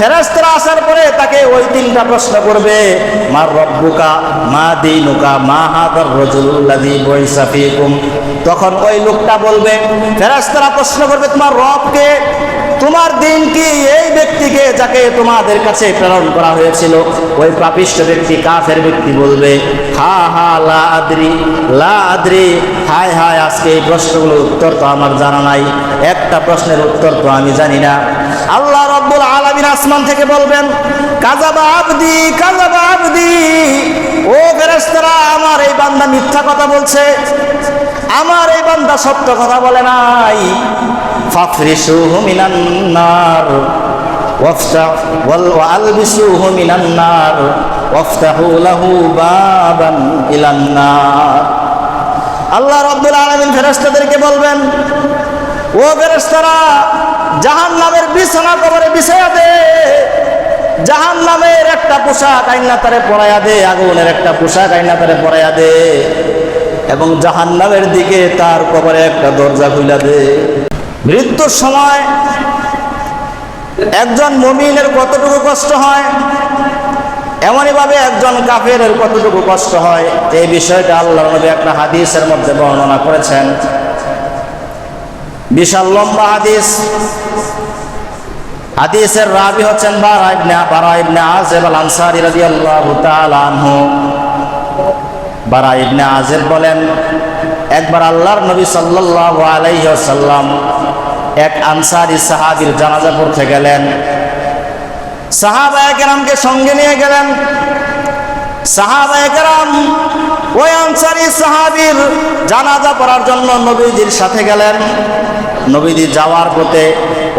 ফেরেশতারা আসার পরে তাকে ওই তিনটা প্রশ্ন করবে, মা রব্বুকা, মা দীনুকা, মা হাদার রাজুলুল্লাযী বুইসা ফীকুম। তখন ওই লোকটা বলবে, ফেরেশতারা প্রশ্ন করবে তোমার রব কে, তোমার দিন কি, এই ব্যক্তিকে যাকে তোমাদের কাছে প্রেরণ করা হয়েছিল। ওই পাপিষ্ঠ ব্যক্তি, কাফের ব্যক্তি বলবে, হা হা লা আদরি, লা আদরি, হায় হায়, আজকে এই প্রশ্নগুলোর উত্তর তো আমার জানা নাই, একটা প্রশ্নের উত্তর তো আমি জানি না। আল্লাহ রাব্বুল আলামিন আসমান থেকে বলবেন, কাযাবা আবদি, কাযাবা আবদি, ও ফেরেশতারা, আমার এই বান্দা মিথ্যা কথা বলছে, আমার এই বান্দা সত্য কথা বলে নাই। ফাফরিশুহু মিনান নার ওয়ালবিসুহু মিনান নার ওয়াফতাহু লাহু বাবান ইলান নার। আল্লাহ রাব্বুল আলামিন ফেরেশতাদেরকে বলবেন, ও ফেরেশতারা, জাহান্নামের বিছানা কবরে বিছায়া দে, জাহান্নামের একটা পোশাক আইনা তারে পরাইয়া দে, আগুনের একটা পোশাক আইনা তারে পরাইয়া দে, এবং জাহান্নামের দিকে তার কবরে একটা দরজা খুলে দে। মৃত্যুর সময় একজন মুমিনের কতটুকু কষ্ট হয়, এমনই ভাবে একজন কাফেরের কতটুকু কষ্ট হয়, এই বিষয়টা আল্লাহর নবী একটা হাদিসের মধ্যে বর্ণনা করেছেন। বিশাল লম্বা হাদিস। হাদিসের রাবি হচ্ছেন বারা ইবনে আযিব আল আনসারী রাদিয়াল্লাহু তাআলা আনহু। বারা ইবনে আযিব বলেন, একবার আল্লাহর নবী সাল্লাল্লাহু আলাইহি ওয়াসাল্লাম এক আনসারী সাহাবীর জানাজা পড়তে গেলেন। সাহাবায়ে কেরামকে সঙ্গে নিয়ে গেলেন। সাহাবায়ে কেরাম ওই আনসারী সাহাবীর জানাজা পড়ার জন্য নবীজির সাথে গেলেন। নবীজি যাওয়ার পথে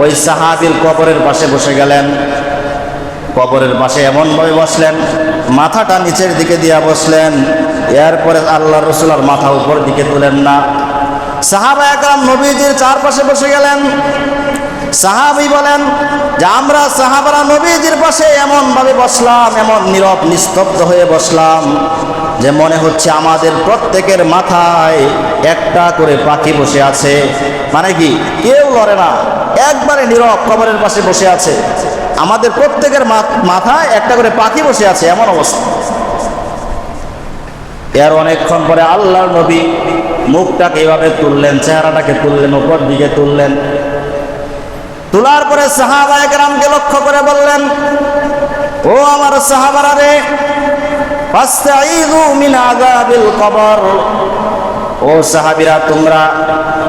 ওই সাহাবীর কবরের পাশে বসে গেলেন। কবরের পাশে এমনভাবে বসলেন, মাথাটা নিচের দিকে দিয়া বসলেন। এরপরে আল্লাহর রাসূলের মাথা উপর দিকে তুলেন না। সাহাবায়ে কেরাম নবীজির চারপাশে বসে গেলেন। সাহাবী বলেন যে আমরা সাহাবারা নবীজির পাশে এমনভাবে বসলাম, এমন নীরব নিস্তব্ধ হয়ে বসলাম যে মনে হচ্ছে আমাদের প্রত্যেকের মাথায় একটা করে পাখি বসে আছে। মানে কি, কেউ লড়ে না, একবারে নীরব কবরের পাশে বসে আছে, আমাদের প্রত্যেকের মাথায় একটা করে পাখি বসে আছে, এমন অবস্থা। এর অনেকক্ষণ পরে আল্লাহর নবী মুখটাকে এইভাবে তুললেন, চেহারাটাকে তুললেন, উপর দিকে তুললেন। তোলার পরে সাহাবায়ে কেরামকে লক্ষ্য করে বললেন, ও আমার সাহাবারা রে, ফাস্তাঈযু মিন আযাবিল কবর, ও সাহাবীরা, তোমরা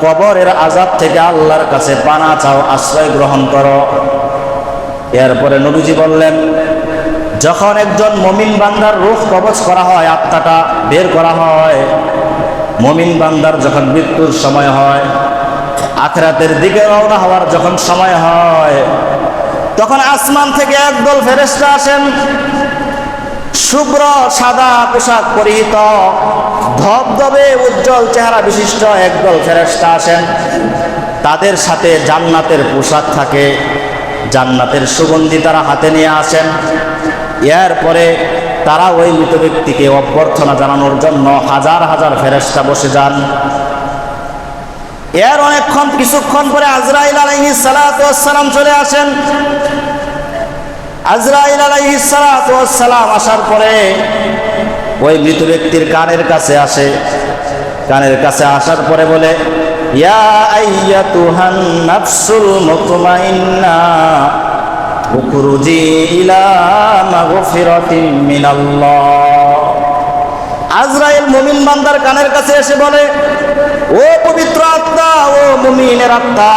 কবরের আযাব থেকে আল্লাহর কাছে পানা চাও, আশ্রয় গ্রহণ করো। এরপরে নবীজি বললেন, যখন একজন মুমিন বান্দার রূহ কবজ করা হয়, আত্মাটা বের করা হয়, মুমিন বান্দার যখন মৃত্যুর সময় হয়, আখিরাতের দিকে রওনা হওয়ার যখন সময় হয়, তখন আসমান থেকে একদল ফেরেশতা আসেন। শুভ্র সাদা পোশাক পরিহিত, ধবধবে উজ্জ্বল চেহারা বিশিষ্ট একদল ফেরেশতা আসেন। তাদের সাথে জান্নাতের পোশাক থাকে, জান্নাতের সুগন্ধি তারা হাতে নিয়ে আসেন। এরপরে তারা ওই মৃত ব্যক্তিকে অভ্যর্থনা জানানোর জন্য হাজার হাজার ফেরেশতা বসে যান। এর অনেকক্ষণ কিছুক্ষণ পরে আজরাইল আলাইহিস সালাতু ওয়াস সালাম চলে আসেন। আজরাইল আলাইহিস সালাতু ওয়াস সালাম আসার পরে ওই মৃত ব্যক্তির কানের কাছে আসে। কানের কাছে আসার পরে বলে, ইয়া আইয়াতুহান নাফসুল মুতমাইন্না উখরুজি ইলা মাগফিরাতিন মিনাল্লাহ। আজরাইল মুমিন বান্দার কানের কাছে এসে বলে, ও পবিত্র আত্মা, ও মুমিনের আত্মা,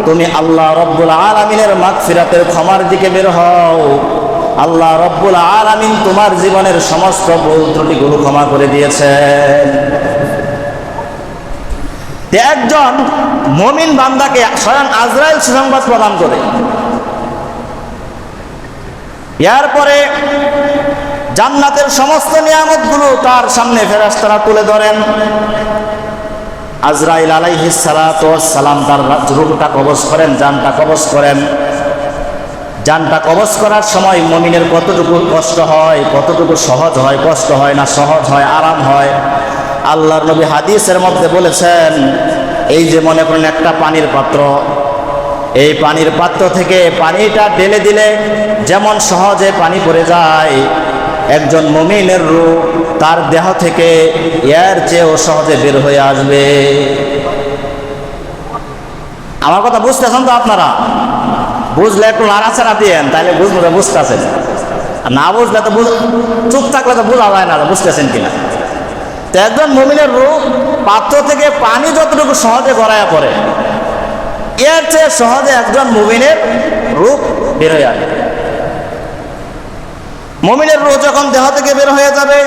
তুমি আল্লাহ রব্বুল আলামিনের মাগফিরাতের ক্ষমার দিকে বের হও। আল্লাহ রব্বুল আলামিন তোমার জীবনের সমস্ত ভুল ত্রুটিগুলো ক্ষমা করে দিয়েছেন। একজন মুমিন বান্দাকে স্বয়ং আজরাইল সুসংবাদ প্রদান করে। এরপরে জান্নাতের সমস্ত নিয়ামতগুলো তার সামনে ফেরেশতারা তুলে ধরেন। আজরাইল আলাইহিস সালাতু ওয়াস সালাম তার রূহটা কবজ করেন, জানটা কবজ করেন। জানটা কবজ করার সময় মুমিনের কতটুকু কষ্ট হয়, কতটুকু সহজ হয়, কষ্ট হয় না সহজ হয়, আরাম হয়। আল্লাহর নবী হাদিসের মধ্যে বলেছেন, এই যে মনে করেন একটা পানির পাত্র, এই পানির পাত্র থেকে পানিটা ঢেলে দিলে যেমন সহজে পানি পড়ে যায়, একজন মুমিনের রূহ তার দেহ থেকে এর চেয়েও সহজে বের হয়ে আসবে। আমার কথা বুঝতেছেন তো আপনারা? বুঝলে একটু নাড়াচাড়া দিয়েন, তাহলে বুঝতেছেন। না বুঝলে তো চুপ থাকলে তো বোঝা যায় না বুঝতেছেন কিনা। তো একজন মুমিনের রূহ পাত্র থেকে পানি যতটুকু সহজে গড়াইয়া পড়ে, এর চেয়ে সহজে একজন মুমিনের রূহ বের হয়ে আসবে। মুমিনের রূহ যখন দেহ থেকে বের হয়ে যাবে,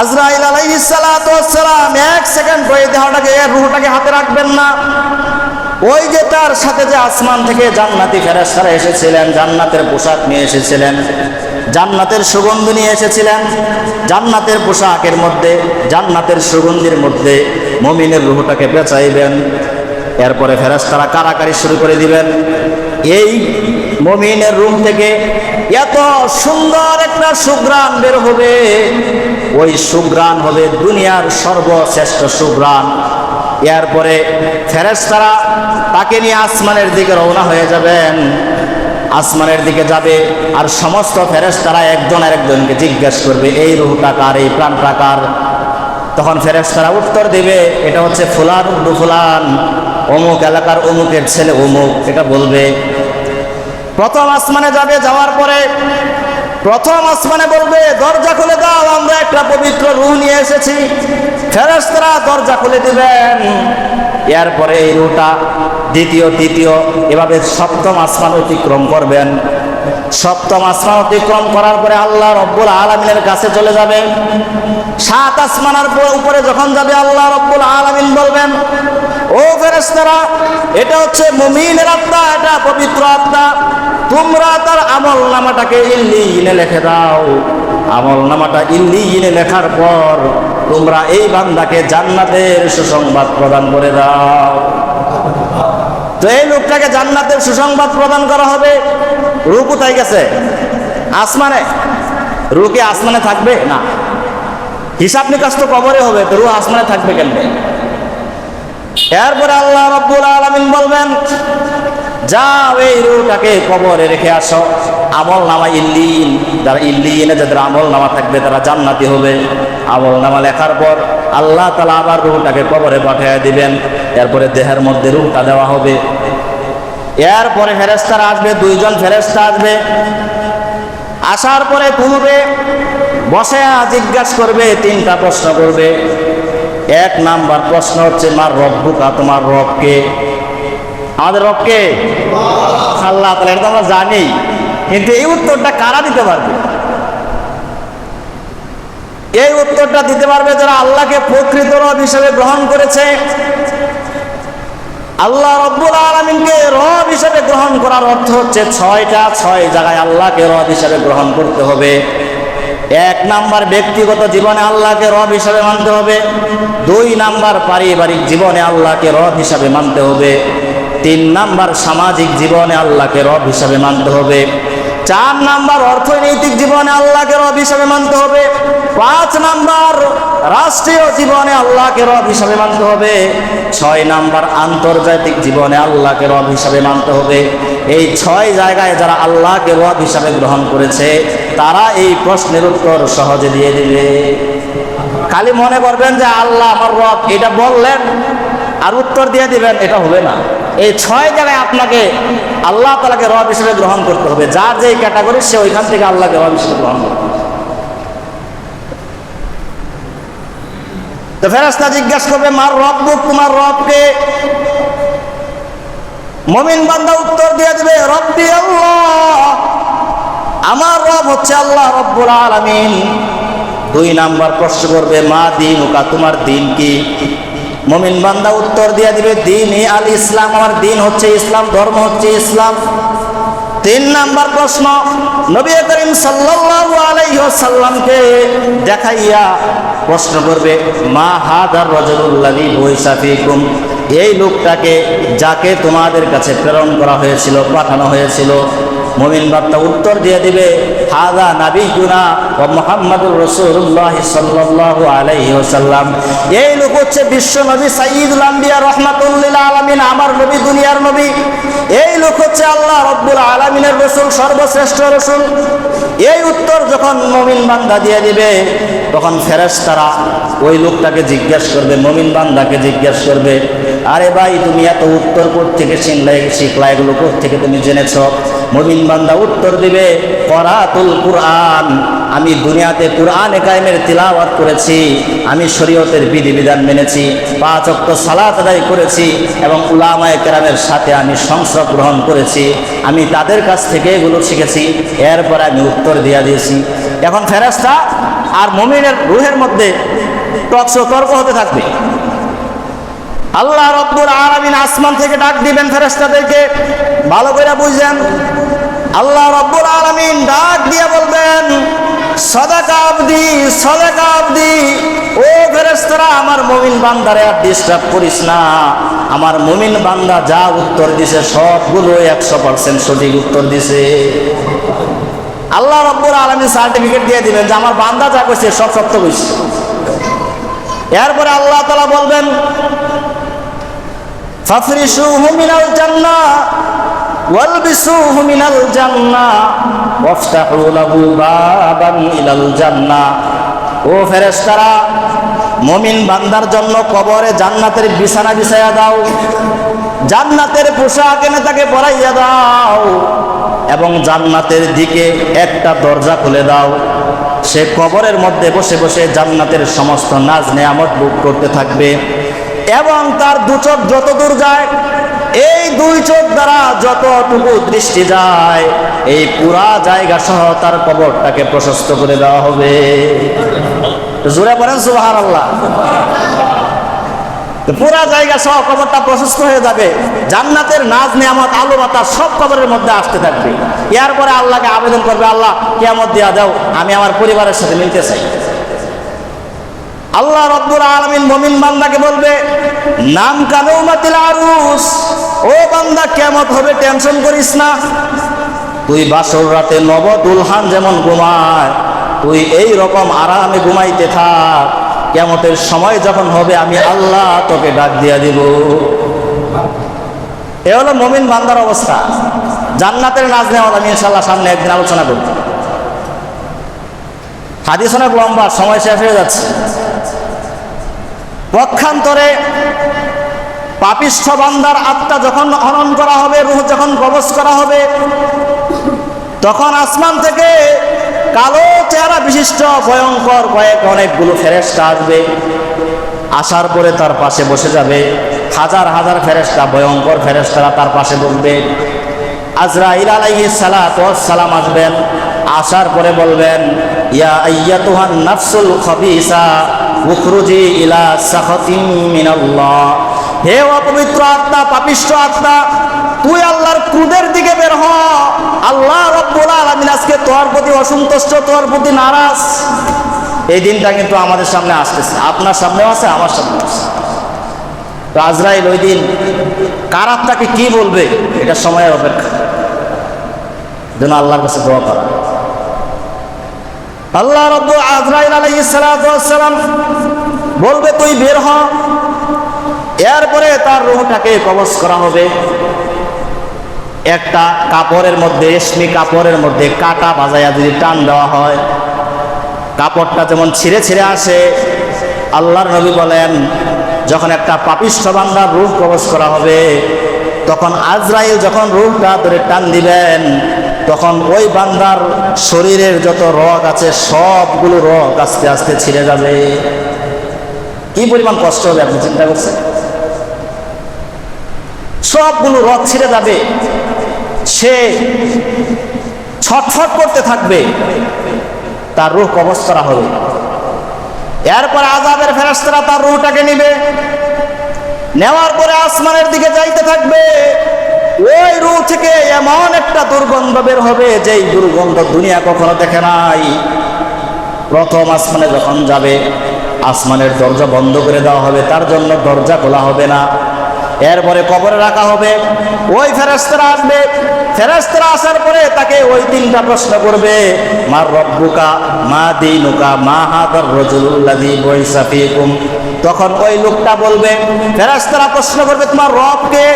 আজরাইল আলাইহিস সালাতু ওয়াস সালাম 1 সেকেন্ড ওই দেহটাকে, রূহটাকে হাতে রাখবেন না। ওই যে তার সাথে যে আসমান থেকে জান্নাতি ফেরেশতারা এসেছিলেন, জান্নাতের পোশাক নিয়ে এসেছিলেন, জান্নাতের সুগন্ধি নিয়ে এসেছিলেন, জান্নাতের পোশাকের মধ্যে, জান্নাতের সুগন্ধির মধ্যে মুমিনের রূহটাকে পেঁচাইবেন। এরপরে ফেরেশতারা কারাকারি শুরু করে দিবেন। এই মুমিনের রূহ থেকে এত সুন্দর একটা সুঘ্রাণ বের হবে, ওই সুঘ্রাণ হবে দুনিয়ার সর্বশ্রেষ্ঠ সুঘ্রাণ। এরপরে ফেরেশতারা তাকে নিয়ে আসমানের দিকে রওনা হয়ে যাবেন। আসমানের দিকে যাবে, আর সমস্ত ফেরেশতারা একজন আরেকজনকে জিজ্ঞেস করবে, এই রূহটা কার, এই প্রাণটা কার? তখন ফেরেশতারা উত্তর দিবে, এটা হচ্ছে ফুলান ইবনে ফুলান, অমুক এলাকার অমুকের ছেলে অমুক, এটা বলবে। প্রথম আসমানে যাবে, যাওয়ার পরে প্রথম আসমানে বলবে, দরজা খুলে দাও, আমরা একটা পবিত্র রূহ নিয়ে এসেছি। ফেরেশতারা দরজা খুলে দিবেন। এরপরে এই রূহটা দ্বিতীয়, তৃতীয়, এভাবে সপ্তম আসমান অতিক্রম করবেন। সপ্তম আসমান অতিক্রম করার পরে আল্লাহ রব্বুল আলামিনের কাছে চলে যাবে। 7 আসমানের উপরে যখন যাবে, আল্লাহ রব্বুল আলামিন বলবেন, ও ফেরেশতারা, এটা হচ্ছে মুমিনের আত্মা, এটা পবিত্র আত্মা, তোমরা তার আমল নামাটাকে ইল্লিয়িনে লিখে দাও। আমল নামাটা ইল্লিয়িনে লেখার পর তোমরা এই বান্দাকে জান্নাতের সুসংবাদ প্রদান করে দাও। তো এই লোকটাকে জান্নাতের সুসংবাদ প্রদান করা হবে। রূহ কোথায় গেছে? আসমানে। রূহ কি আসমানে থাকবে? না, হিসাব নিকাশ তো কবরে হবে, তো রূহ আসমানে থাকবে কেমনে? এরপরে আল্লাহ রাব্বুল আলামিন বলবেন, যাও এই রূহটাকে কবরে রেখে আসো। আমল নামা ইল্লিয়িন, যারা ইল্লিয়িনে যাদের আমল নামা থাকবে তারা জান্নাতি হবে। আমল নামা লেখার পর আল্লাহ তাআলা আবার রূহটাকে কবরে পাঠিয়ে দিবেন। এরপরে দেহের মধ্যে রূহটা দেওয়া হবে। এরপরে ফেরেশতারা আসবে, 2 জন ফেরেশতা আসবে। আসার পরে পূর্বে বসে জিজ্ঞাসা করবে, 3টা প্রশ্ন করবে। 1 নাম্বার প্রশ্ন হচ্ছে, মার রব্বুকা, তোমার রব কে? আমাদের রব কে? আল্লাহ তাআলা। এটা তো আমরা জানি, কিন্তু এই উত্তরটা কারা দিতে পারবে? এই উত্তরটা দিতে পারবে যারা আল্লাহকে প্রকৃত রব হিসেবে গ্রহণ করেছে। আল্লাহ রব্বুল আলামিনকে রব হিসেবে গ্রহণ করার অর্থ হচ্ছে 6 জায়গায় আল্লাহকে রব হিসেবে গ্রহণ করতে হবে। 1 নাম্বার ব্যক্তিগত জীবনে আল্লাহকে রব হিসাবে মানতে হবে। 2 নাম্বার পারিবারিক জীবনে আল্লাহকে রব হিসাবে মানতে হবে। 3 নাম্বার সামাজিক জীবনে আল্লাহকে রব হিসাবে মানতে হবে। 4 নাম্বার অর্থনৈতিক জীবনে আল্লাহকে রব হিসাবে মানতে হবে। 5 নাম্বার রাষ্ট্রীয় জীবনে আল্লাহকে রব হিসাবে মানতে হবে। 6 নাম্বার আন্তর্জাতিক জীবনে আল্লাহকে রব হিসাবে মানতে হবে। এই 6 জায়গায় যারা আল্লাহকে রব হিসাবে গ্রহণ করেছে তারা এই প্রশ্নের উত্তর সহজে দিয়ে দিবে। খালি মনে করবেন যে আল্লাহ আমার রব, এটা বললেন আর উত্তর দিয়ে দিবেন, এটা হবে না। এই 6 জায়গায় আপনাকে আল্লাহ তাআলাকে রব হিসেবে গ্রহণ করতে হবে। যার যেই ক্যাটাগরি সে ওইখান থেকে আল্লাহকে রব হিসেবে গ্রহণ করতে হবে। তো ফেরেশতা জিজ্ঞাসা করবে, মার রব্বুক, তোমার রবকে? মুমিন বান্দা উত্তর দিয়ে দিবে, রব্বি আল্লাহ, আমার রব হচ্ছে আল্লাহ রব্বুল আলামিন। 2 নাম্বার প্রশ্ন করবে, মা দীনুকা, তোমার দিন কি? মুমিন বান্দা উত্তর দিয়ে দিবে, দীনি আল ইসলাম, আমার দিন হচ্ছে ইসলাম, ধর্ম হচ্ছে ইসলাম। 3 নাম্বার প্রশ্ন নবী করিম সাল্লাল্লাহু আলাইহি ওয়াসাল্লামকে দেখাইয়া প্রশ্ন করবে, মা হাদার রাজুলুল্লাযী বুইসা ফীকুম, এই লোকটাকে যাকে তোমাদের কাছে প্রেরণ করা হয়েছিল, পাঠানো হয়েছিল। মুমিন বান্দা উত্তর দিয়ে দিবে, হাযা নাবিয়ুনা ওয়া মুহাম্মাদুর রাসূলুল্লাহ সাল্লাল্লাহু আলাইহি ওয়াসাল্লাম। এই লোক হচ্ছে বিশ্ব নবী সাইয়্যিদুল আম্বিয়া রাহমাতুল লিল আলামিন, আমার নবী, দুনিয়ার নবী। এই লোক হচ্ছে আল্লাহ রাব্বুল আলামিনের রাসূল, সর্বশ্রেষ্ঠ রাসূল। এই উত্তর যখন মুমিন বান্দা দিয়ে দিবে, তখন ফেরেশতারা ওই লোকটাকে জিজ্ঞাসা করবে, মুমিন বান্দাকে জিজ্ঞাসা করবে, আরে ভাই তুমি এত উত্তর কোত্থেকে শিখলা, এগুলো কোত্থেকে তুমি জেনেছ? মুমিন বান্দা উত্তর দিবে, করাতুল কুরআন, আমি দুনিয়াতে কুরআনে কায়েমের তিলাওয়াত করেছি, আমি শরীয়তের বিধিবিধান মেনেছি, 5 ওয়াক্ত সালাত আদায় করেছি এবং উলামায়ে কেরামের সাথে আমি সংসর্গ গ্রহণ করেছি, আমি তাদের কাছ থেকে এগুলো শিখেছি, এরপর আমি উত্তর দিয়ে দিয়েছি। এখন ফেরেশতা আর মুমিনের রূহের মধ্যে তর্ক হতে থাকবে। আল্লাহ রাব্বুল আলামিন আসমান থেকে ডাক দিবেন ফেরেশতাদেরকে, ভালো করে বুঝেন। আল্লাহ রাব্বুল আলামিন ডাক দিয়ে বলবেন, সাদাকা আবদি, সাদাকা আবদি। ও ফেরেশতারা, আমার মুমিন বান্দারে আর ডিস্টার্ব করিস না। আমার মুমিন বান্দা যা উত্তর দিছে সবগুলো 100% সঠিক উত্তর দিছে। আল্লাহ রাব্বুল আলামিন সার্টিফিকেট দিয়ে দিবেন যে আমার বান্দা যা কইছে সব সত্য কইছে। এরপরে আল্লাহ তাআলা বলবেন, ফাফরিশুহু মিনাল জান্নাহ ওয়ালবিসুহু মিনাল জান্নাহ ওয়াফতাহু লাহু বাবান ইলাল জান্নাহ। ও ফেরেশতারা, মুমিন বান্দার জন্য কবরে জান্নাতের বিছানা বিছায়া দাও, জান্নাতের পোশাক এনে তাকে পরাইয়া দাও এবং জান্নাতের দিকে একটা দরজা খুলে দাও। সে কবরের মধ্যে বসে বসে জান্নাতের সমস্ত নাজ নেয়ামত ভোগ করতে থাকবে এবং তার দু চোখ যত দূর যায়, এই 2 চোখ দ্বারা যতটুকু দৃষ্টি যায়, এই পুরা জায়গা সহ তার কবরটাকে প্রশস্ত করে দেওয়া হবে। জোরে বলেন সুবহানাল্লাহ। পুরা জায়গা সহ কবরটা প্রশস্ত হয়ে যাবে, জান্নাতের নাজ নেয়ামত আলো বাতাস সব কবরের মধ্যে আসতে থাকবে। এরপরে আল্লাহকে আবেদন করবে, আল্লাহ কিয়ামত দিয়া দাও, আমি আমার পরিবারের সাথে মিলতে চাই। আল্লাহ রাব্বুল আলামিন মুমিন বান্দাকে বলবে, নাম কানুমাতিল আরুস, ও বান্দা কিয়ামত হবে, টেনশন করিস না। তুই বাসর রাতে নব দুলহান যেমন ঘুমায়, তুই এই রকম আরামে ঘুমাইতে থাক। কিয়ামতের সময় যখন হবে, আমি আল্লাহ তোকে ডাক দিয়া দিব। এ হলো মুমিন বান্দার অবস্থা। জান্নাতের নাজ নেওয়া আমি ইনশাআল্লাহ সামনে একদিন আলোচনা করব। হাদিস অনেক লম্বা, সময় শেষ হয়ে যাচ্ছে। পক্ষান্তরে পাপিষ্ঠ বান্দার আত্মা যখন হনন করা হবে, রূহ যখন কবজ করা হবে, তখন আসমান থেকে কালো চেহারা বিশিষ্ট ভয়ঙ্কর অনেকগুলো ফেরেশতা আসবে। আসার পরে তার পাশে বসে যাবে হাজার হাজার ফেরেশতা, ভয়ঙ্কর ফেরেশতারা তার পাশে বসবে। আজরাইল আলাইহিস সালাতু ওয়াস সালাম আসবেন। আসার পরে বলবেন, ইয়া আইয়াতুহান নাফসুল খাবিসা উখরুজি ইলা সাখাতিম মিনাল্লাহ। হে অপবিত্র আত্মা, পাপিষ্ঠ আত্মা, তুই আল্লাহর ক্রোধের দিকে বের হ। আল্লাহ রাব্বুল আলামিন আজকে তোর প্রতি অসন্তুষ্ট, তোর প্রতি নারাজ। এই দিনটা কিন্তু আমাদের সামনে আসতেছে, আপনার সামনেও আছে, আমার সামনেও আছে। তো আজরাইল ওই দিন কার আত্মাকে কি বলবে, এটা সময়ের অপেক্ষা, যেন আল্লাহর কাছে দোয়া করা। আল্লাহ রাব্বুল আজরাইল আলাইহিস সালাতু ওয়াস সালাম বলবে, তুই বের হ। এরপরে তার রূহটাকে কবজ করা হবে। একটা কাপড়ের মধ্যে, রেশমি কাপড়ের মধ্যে কাঁটা বাজায়া যদি টান দেওয়া হয়, কাপড়টা যেমন ছিঁড়ে ছিঁড়ে আসে, আল্লাহর নবী বলেন, যখন একটা পাপিষ্ঠ বান্দার রূহ কবজ করা হবে, তখন আজরাইল যখন রূহটা ধরে টান দিবেন, তখন ওই বান্দার শরীরের যত রগ আছে সবগুলো রগ আস্তে আস্তে ছিঁড়ে যাবে। কি পরিমাণ কষ্ট হবে আপনি চিন্তা করছেন? সবগুলো রগ ছিঁড়ে যাবে, সে ছটফট করতে থাকবে, তার রূহ কবজ করা হবে। এরপর আযাবের ফেরেশতারা তার রূহটাকে নিবে, নেওয়ার পরে আসমানের দিকে যাইতে থাকবে। ওই রূহ থেকে এমন একটা দুর্গন্ধ বের হবে, যেই দুর্গন্ধ দুনিয়া কখনো দেখে নাই। প্রথম আসমানে যখন যাবে, আসমানের দরজা বন্ধ করে দেওয়া হবে, তার জন্য দরজা খোলা হবে না। এরপরে কবরে রাখা হবে। ওই ফেরেশতারা আসবে, ফেরেশতারা আসার পরে তাকে ওই তিনটা প্রশ্ন করবে, মা রব্বুকা, মা দীনুকা, মা হাদার রাজুলুল্লাযী বুইসা ফীকুম। তখন ওই লোকটা বলবে, ফেরেশতারা প্রশ্ন করবে, তোমার রব কে,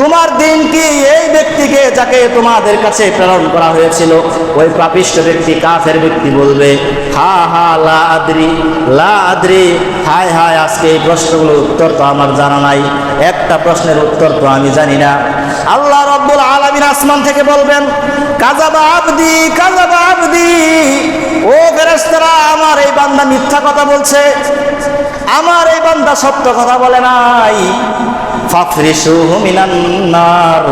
তোমার দিন কি, এই ব্যক্তিকে যাকে তোমাদের কাছে প্রেরণ করা হয়েছিল। ওই পাপিষ্ঠ ব্যক্তি, কাফের ব্যক্তি বলবে, হা হা লা আদরি, লা আদরি, হায় হায়, আজকে এই প্রশ্নগুলোর উত্তর তো আমার জানা নাই, একটা প্রশ্নের উত্তর তো আমি জানি না। আল্লাহ রাব্বুল আলামিন আসমান থেকে বলবেন, কাযাবা আবদি, কাযাবা আবদি, ও ফেরেশতারা, আমার এই বান্দা মিথ্যা কথা বলছে, আমার এই বান্দা সত্য কথা বলে নাই। ফাফরিশুহু মিনান নার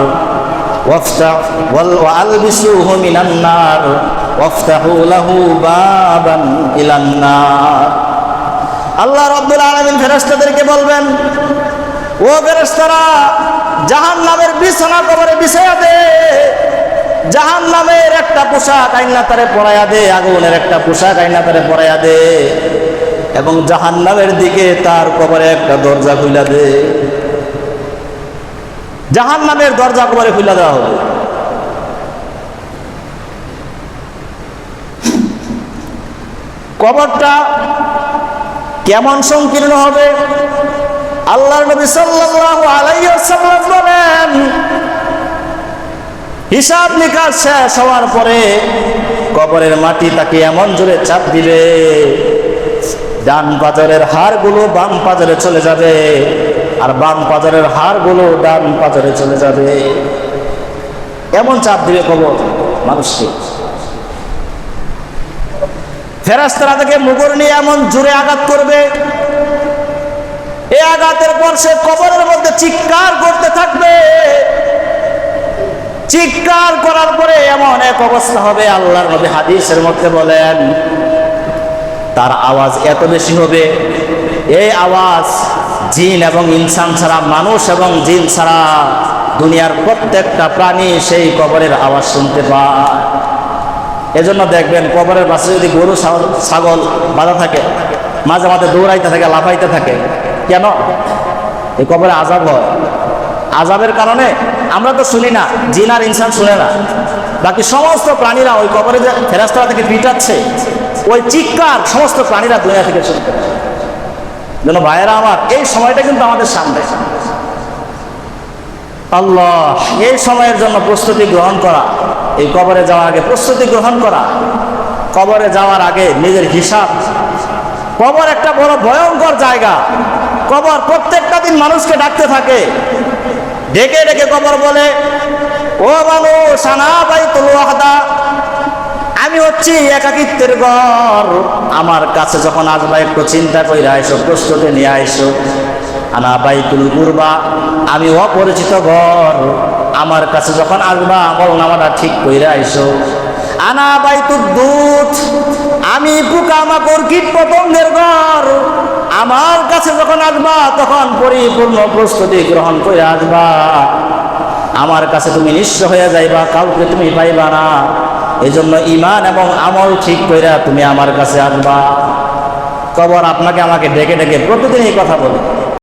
ওয়ালবিসুহু মিনান নার ওয়াফতাহু লাহু বাবান ইলান নার। আল্লাহ রাব্বুল আলামিন ফেরেশতাদেরকে বলবেন, ও ফেরেশতারা, জাহান্নামের বিছানা কবরে বিছায়া দে, জাহান্নামের একটা পোশাক আইনা তারে পরাইয়া দে, আগুনের একটা পোশাক আইনা তারে পরাইয়া দে, এবং জাহান্নামের দিকে তার কবরে একটা দরজা খুলে দে। জাহান্নামের দরজা কবরে খুলে দেওয়া হবে। কবরটা কেমন সংকীর্ণ হবে, আল্লাহর নবী সাল্লাল্লাহু আলাইহি ওয়াসাল্লাম বলেন, হিসাব নিকাশ শেষ হওয়ার পরে কবরের মাটি তাকে এমন জোরে চাপ দিবে, ডান পাজরের হাড়গুলো বাম পাজরে চলে যাবে, আর বাম পাজরের হাড়গুলো ডান পাজরে চলে যাবে। এমন চাপ দিবে কবর মানুষকে। ফেরেশতারা তাকে মুগুর নিয়ে এমন জোরে আঘাত করবে, এই আঘাতের পর সে কবরের মধ্যে চিৎকার করতে থাকবে। চিৎকার করার পরে এমন এক অবস্থা হবে, আল্লাহর নবী হাদিসের মধ্যে বলেন, তার আওয়াজ এত বেশি হবে, এই আওয়াজ জিন এবং ইনসান ছাড়া, মানুষ এবং জিন ছাড়া দুনিয়ার প্রত্যেকটা প্রাণী সেই কবরের আওয়াজ শুনতে পায়। এজন্য দেখবেন কবরের পাশে যদি গরু ছাগল বাঁধা থাকে, মাঝে মাঝে দৌড়াইতে থাকে, লাফাইতে থাকে, কেন? এই কবরে আযাব হয়। আযাবের কারণে আমরা তো শুনি না, জিন আর ইনসান শুনে না, বাকি সমস্ত প্রাণীরা ওই কবরে যে ফেরেশতারা থেকে পিটাচ্ছে, ওই চিৎকার সমস্ত প্রাণীরা দুনিয়া থেকে শুনতে। যেন ভাইয়েরা আমার, এই সময়টা কিন্তু আমাদের সামনে। আল্লাহ, এই সময়ের জন্য প্রস্তুতি গ্রহণ করা, এই কবরে যাওয়ার আগে প্রস্তুতি গ্রহণ করা, কবরে যাওয়ার আগে নিজের হিসাব। কবর একটা বড় ভয়ঙ্কর জায়গা। কবর প্রত্যেকটা দিন মানুষকে ডাকতে থাকে, ডেকে ডেকে কবর বলে, ও মানুষ, আনা বাইতুল ওয়াহদা, আমি হচ্ছি একাকিত্বের ঘর, আমার কাছে যখন আসবা একটু চিন্তা কইরা আইসো, প্রস্তুতি নিয়ে আইসো। আনা বাইতুল গুরবা, আমি অপরিচিত ঘর, আমার কাছে যখন আসবা আমল নামাটা ঠিক কইরা আইসো। আনা বাইতুদ দুত, আমি পোকামাকড় কীট পতঙ্গের ঘর, আমার কাছে যখন আসবা তখন পরিপূর্ণ প্রস্তুতি গ্রহণ করে আসবা। আমার কাছে তুমি নিঃস্ব হয়ে যাইবা, কাউকে তুমি পাইবা না। এই জন্য ঈমান এবং আমল ঠিক কইরা তুমি আমার কাছে আসবা। কবর আপনাকে আমাকে ডেকে ডেকে প্রতিদিন এই কথা বলে।